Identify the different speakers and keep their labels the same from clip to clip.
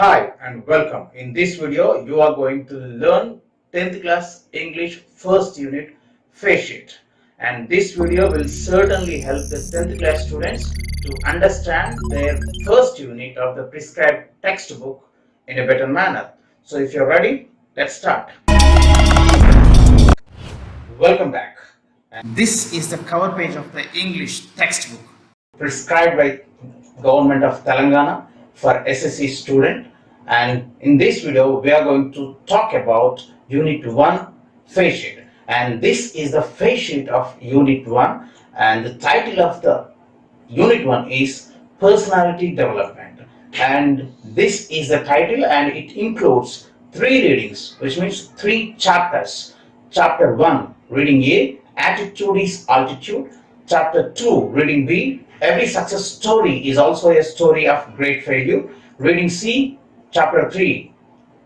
Speaker 1: Hi and welcome. In this video, you are going to learn 10th class English first unit face sheet. And this video will certainly help the 10th class students to understand their first unit of the prescribed textbook in a better manner. So if you're ready, let's start. Welcome back. And this is the cover page of the English textbook prescribed by Government of Telangana for SSC student. And in this video, we are going to talk about Unit 1 face sheet. And this is the face sheet of Unit 1. And the title of the Unit 1 is Personality Development. And this is the title, and it includes 3 readings, which means 3 chapters. Chapter 1, reading A, Attitude is Altitude. Chapter 2, reading B, Every success story is also a story of great failure. Reading C, Chapter 3,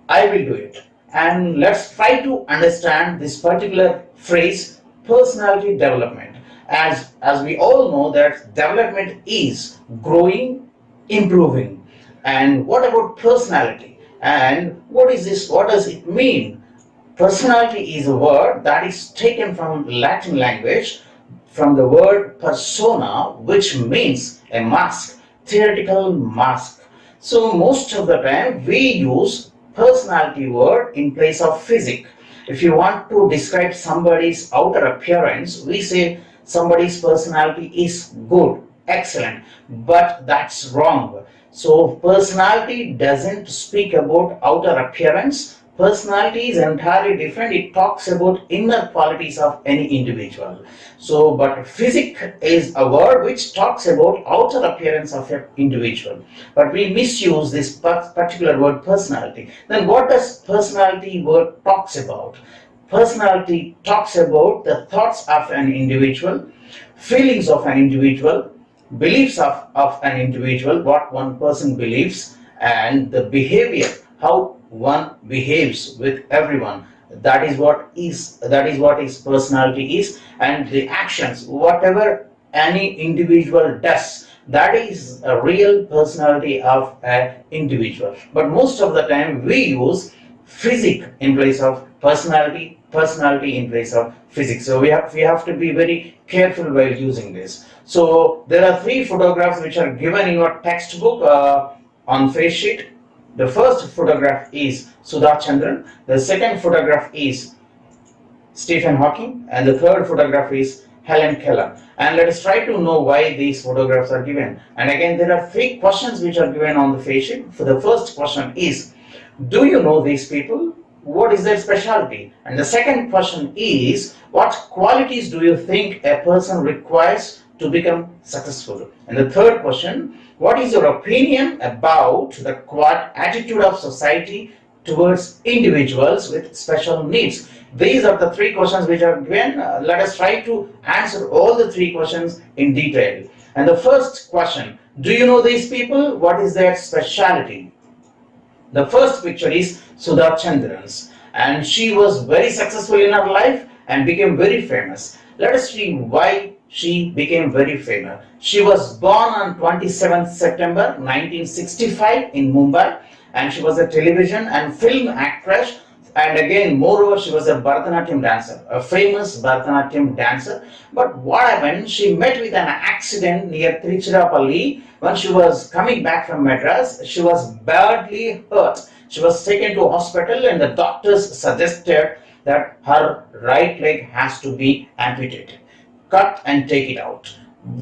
Speaker 1: I will do it. And let's try to understand this particular phrase, personality development. As we all know that development is growing, improving. And what about personality? And what is this? What does it mean? Personality is a word that is taken from Latin language, from the word persona, which means a mask, theoretical mask. So most of the time we use personality word in place of physique. If you want to describe somebody's outer appearance, we say somebody's personality is good, excellent, but that's wrong. So personality doesn't speak about outer appearance. Personality is entirely different. It talks about inner qualities of any individual. So, but physique is a word which talks about outer appearance of an individual. But we misuse this particular word personality. Then what does personality word talks about? Personality talks about the thoughts of an individual, feelings of an individual, beliefs of an individual, what one person believes, and the behavior, how one behaves with everyone. That is what his personality is. And the actions, whatever any individual does, that is a real personality of an individual. But most of the time we use physique in place of personality, personality in place of physics. So we have to be very careful while using this. So there are 3 photographs which are given in your textbook on face sheet. The first photograph is Sudha Chandran, the second photograph is Stephen Hawking, and the third photograph is Helen Keller. And let us try to know why these photographs are given. And again, there are 3 questions which are given on the face sheet. For the first question is, do you know these people? What is their specialty? And the second question is, what qualities do you think a person requires to become successful? And the third question, what is your opinion about the attitude of society towards individuals with special needs? These are the 3 questions which are given. Let us try to answer all the 3 questions in detail. And the first question, do you know these people? What is their specialty? The first picture is Sudha Chandran's, and she was very successful in her life and became very famous. Let us see why she became very famous. She was born on 27th September 1965 in Mumbai, and she was a television and film actress. And again, moreover, she was a Bharatanatyam dancer, a famous Bharatanatyam dancer. But what happened, she met with an accident near Tiruchirappalli. When she was coming back from Madras, she was badly hurt. She was taken to hospital, and the doctors suggested that her right leg has to be amputated. Cut and take it out.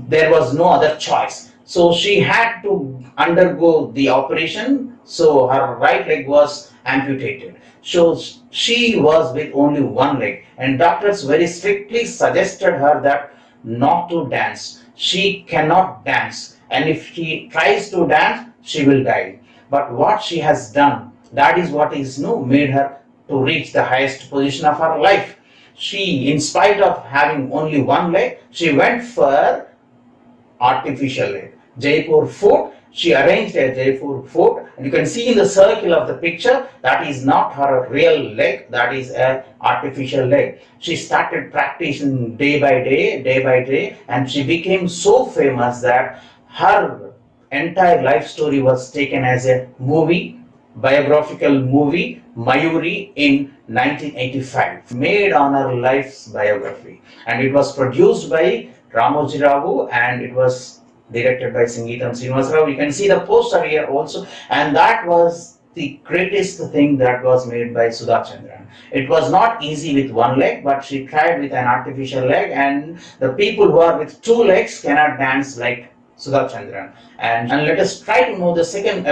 Speaker 1: There was no other choice. So she had to undergo the operation. So her right leg was amputated. So she was with only one leg, and doctors very strictly suggested her that not to dance. She cannot dance, and if she tries to dance, she will die. But what she has done, that is what is made her to reach the highest position of her life. She, in spite of having only one leg, she went for artificial leg. Jaipur Fort, she arranged a Jaipur Fort, and you can see in the circle of the picture that is not her real leg, that is an artificial leg. She started practicing day by day, and she became so famous that her entire life story was taken as a movie, biographical movie Mayuri in 1985, made on her life's biography, and it was produced by Ramoji Ravu and it was directed by Sangeetam Srinivasarao. You can see the poster here also, and that was the greatest thing that was made by Sudha Chandran. It was not easy with one leg, but she tried with an artificial leg, and the people who are with two legs cannot dance like Sudha Chandran. And let us try to know the second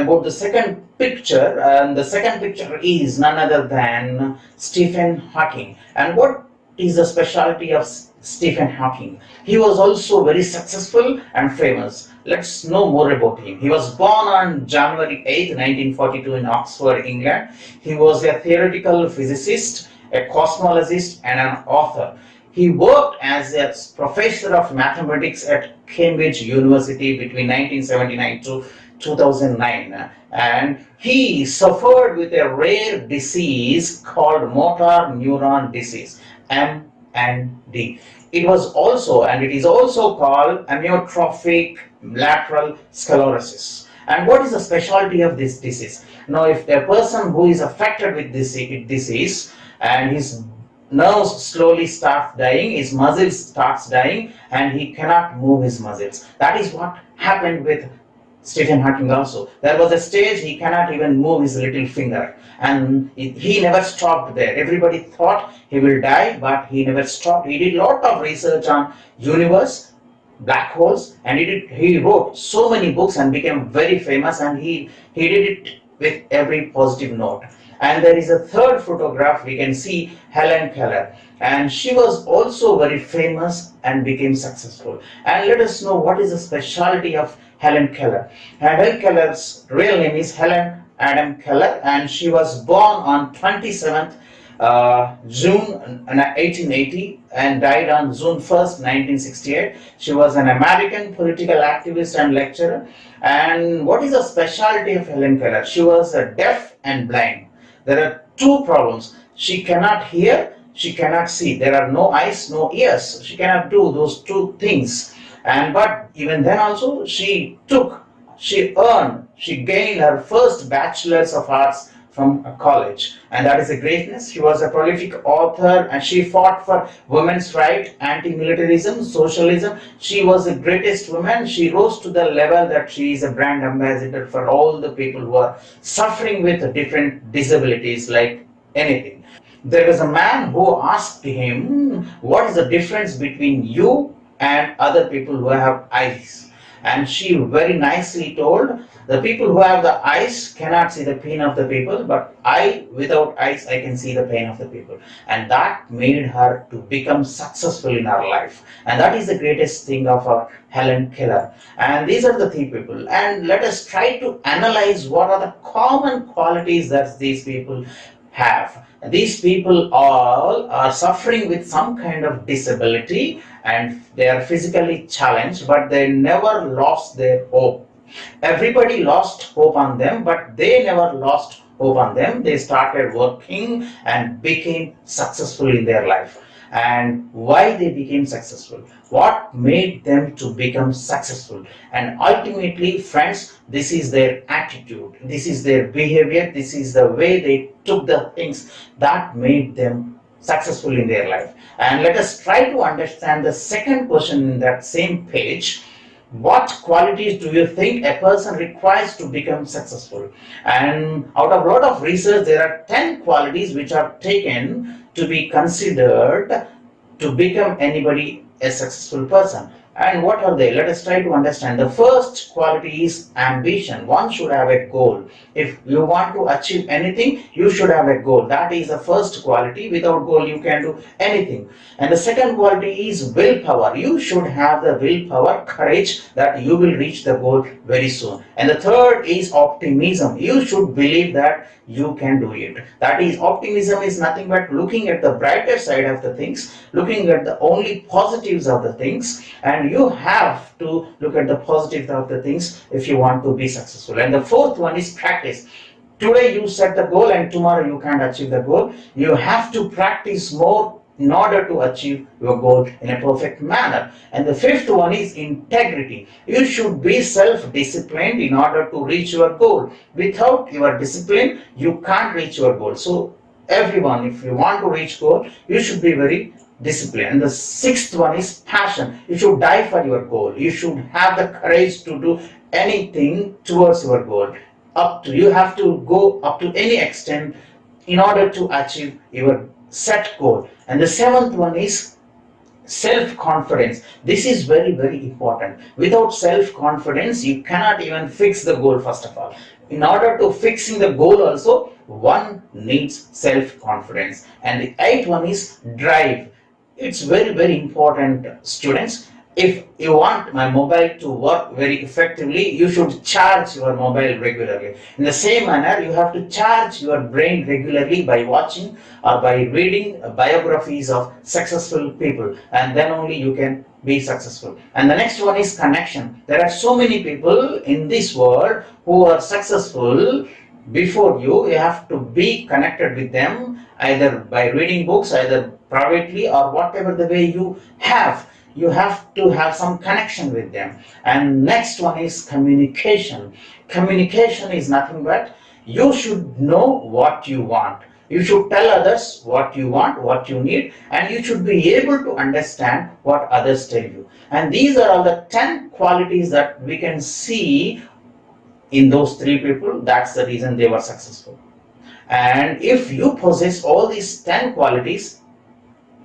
Speaker 1: picture. And the second picture is none other than Stephen Hawking. And what is the specialty of Stephen Hawking? He was also very successful and famous. Let's know more about him. He was born on January 8, 1942 in Oxford, England. He was a theoretical physicist, a cosmologist, and an author. He worked as a professor of mathematics at Cambridge University between 1979 to 2009, and he suffered with a rare disease called motor neuron disease, MND. It is also called amyotrophic lateral sclerosis. And what is the specialty of this disease? Now, if a person who is affected with this disease and his nerves slowly start dying, his muscles starts dying, and he cannot move his muscles. That is what happened with Stephen Hawking also. There was a stage he cannot even move his little finger, and he never stopped there. Everybody thought he will die, but he never stopped. He did a lot of research on universe, black holes, and he wrote so many books and became very famous, and he did it with every positive note. And there is a third photograph. We can see Helen Keller, and she was also very famous and became successful. And let us know what is the specialty of Helen Keller. Helen Keller's real name is Helen Adam Keller, and she was born on 27th June 1880 and died on June 1st, 1968. She was an American political activist and lecturer. And what is the specialty of Helen Keller? She was deaf and blind. There are two problems. She cannot hear, she cannot see. There are no eyes, no ears. She cannot do those two things. But even then also, she gained her first bachelor's of arts from a college, and that is a greatness. She was a prolific author, and she fought for women's right, anti-militarism, socialism. She was the greatest woman. She rose to the level that she is a brand ambassador for all the people who are suffering with different disabilities like anything. There was a man who asked him, what is the difference between you and other people who have eyes? And she very nicely told, the people who have the eyes cannot see the pain of the people, but I, without eyes, I can see the pain of the people. And that made her to become successful in her life. And that is the greatest thing of Helen Keller. And these are the three people. And let us try to analyze what are the common qualities that these people have. These people all are suffering with some kind of disability, and they are physically challenged, but they never lost their hope. Everybody lost hope on them, but they never lost hope on them. They started working and became successful in their life. And why they became successful? What made them to become successful? And ultimately, friends, this is their attitude, this is their behavior, this is the way they took the things that made them successful in their life. And let us try to understand the second question in that same page. What qualities do you think a person requires to become successful? And out of a lot of research, there are 10 qualities which are taken to be considered to become anybody a successful person. And what are they? Let us try to understand. The first quality is ambition. One should have a goal. If you want to achieve anything, you should have a goal. That is the first quality. Without goal, you can do anything. And the second quality is willpower. You should have the willpower, courage that you will reach the goal very soon. And the third is optimism. You should believe that you can do it. That is, optimism is nothing but looking at the brighter side of the things, looking at the only positives of the things, and you have to look at the positives of the things if you want to be successful. And the fourth one is practice. Today you set the goal and tomorrow you can't achieve the goal. You have to practice more in order to achieve your goal in a perfect manner. And the fifth one is integrity. You should be self-disciplined in order to reach your goal. Without your discipline, you can't reach your goal. So everyone, if you want to reach goal, you should be very disciplined. And the sixth one is passion. You should die for your goal. You should have the courage to do anything towards your goal. You have to go up to any extent in order to achieve your set goal. And the seventh one is self-confidence. This is very, very important. Without self-confidence, you cannot even fix the goal. First of all, in order to fixing the goal also, one needs self-confidence. And the eighth one is drive. It's very, very important, students. If you want my mobile to work very effectively, you should charge your mobile regularly. In the same manner, you have to charge your brain regularly by watching or by reading biographies of successful people, and then only you can be successful. And the next one is connection. There are so many people in this world who are successful before you. You have to be connected with them either by reading books, either privately or whatever the way you have. You have to have some connection with them. And next one is communication. Communication is nothing but you should know what you want. You should tell others what you want, what you need, and you should be able to understand what others tell you. And these are all the 10 qualities that we can see in those three people. That's the reason they were successful. And if you possess all these 10 qualities,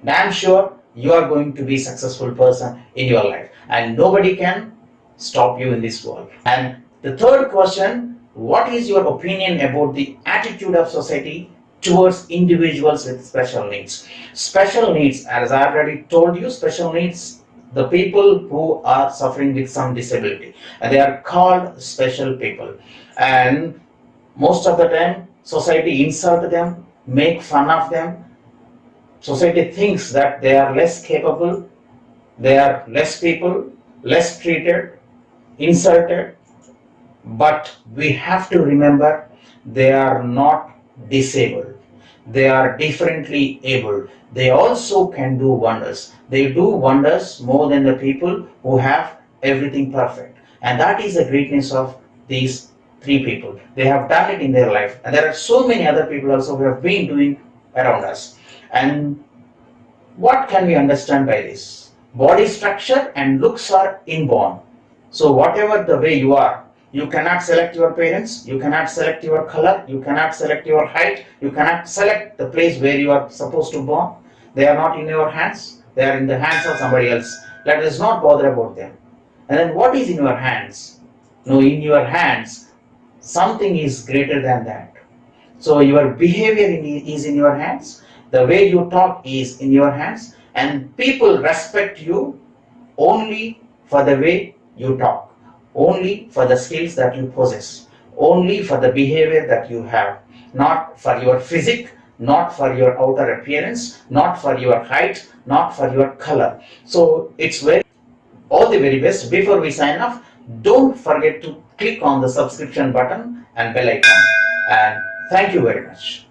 Speaker 1: damn sure you are going to be a successful person in your life, and nobody can stop you in this world. And the third question, what is your opinion about the attitude of society towards individuals with special needs? Special needs, as I already told you, special needs, the people who are suffering with some disability, and they are called special people. And most of the time, society insult them, make fun of them. Society thinks that they are less capable, they are less people, less treated, insulted. But we have to remember they are not disabled. They are differently able. They also can do wonders. They do wonders more than the people who have everything perfect. And that is the greatness of these three people. They have done it in their life. And there are so many other people also who have been doing around us. And what can we understand by this? Body structure and looks are inborn. So whatever the way you are, you cannot select your parents, you cannot select your color, you cannot select your height, you cannot select the place where you are supposed to born. They are not in your hands, they are in the hands of somebody else. Let us not bother about them. And then what is in your hands? No, in your hands, something is greater than that. So your behavior is in your hands, the way you talk is in your hands, and people respect you only for the way you talk, only for the skills that you possess, only for the behavior that you have, not for your physique, not for your outer appearance, not for your height, not for your color. So it's all the very best. Before we sign off, don't forget to click on the subscription button and bell icon. And thank you very much.